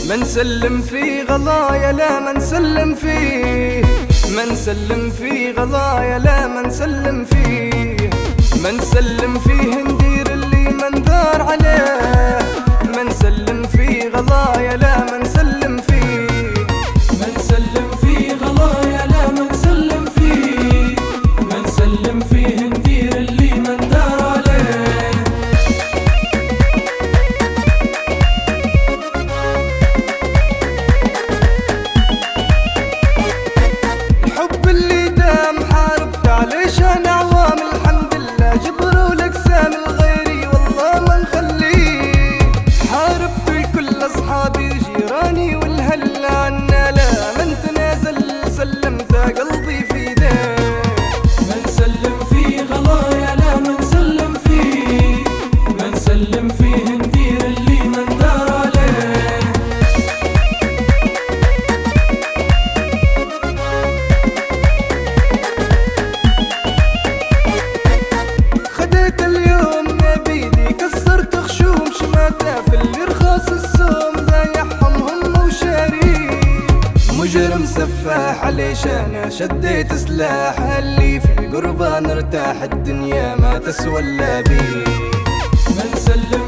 ما نسلم في غضايا لا ما نسلم فيه، ما نسلم في غضايا لا ما نسلم فيه، ما نسلم فيه ندير اللي ما ندار عليه، ما نسلم في غضايا لا ما نسلم فيه، ما نسلم في غضايا لا ما نسلم فيه، ما نسلم فيه ندير اللي ما ندار عليه. الحب اللي دام حاربت علشان عوام الحمد لله جبروا الاقسام الغيري والله ما نخليه، حاربت الكل اصحابي وجيراني والهل عنا لا من تنازل سلمت قلبي في يديه، ما نسلم في غضايا لا ما نسلم فيه، ما نسلم فيه ندير اللي ما ندار عليه. خديت اليوم نبيدي كسرت خشوم شماته في اللي رخاص السوم ضايعهم هم وشاري، مجرم سفاح علشان شديت سلاح اللي في قربان ارتاح الدنيا ما تسوى الا بيه، ما نسلم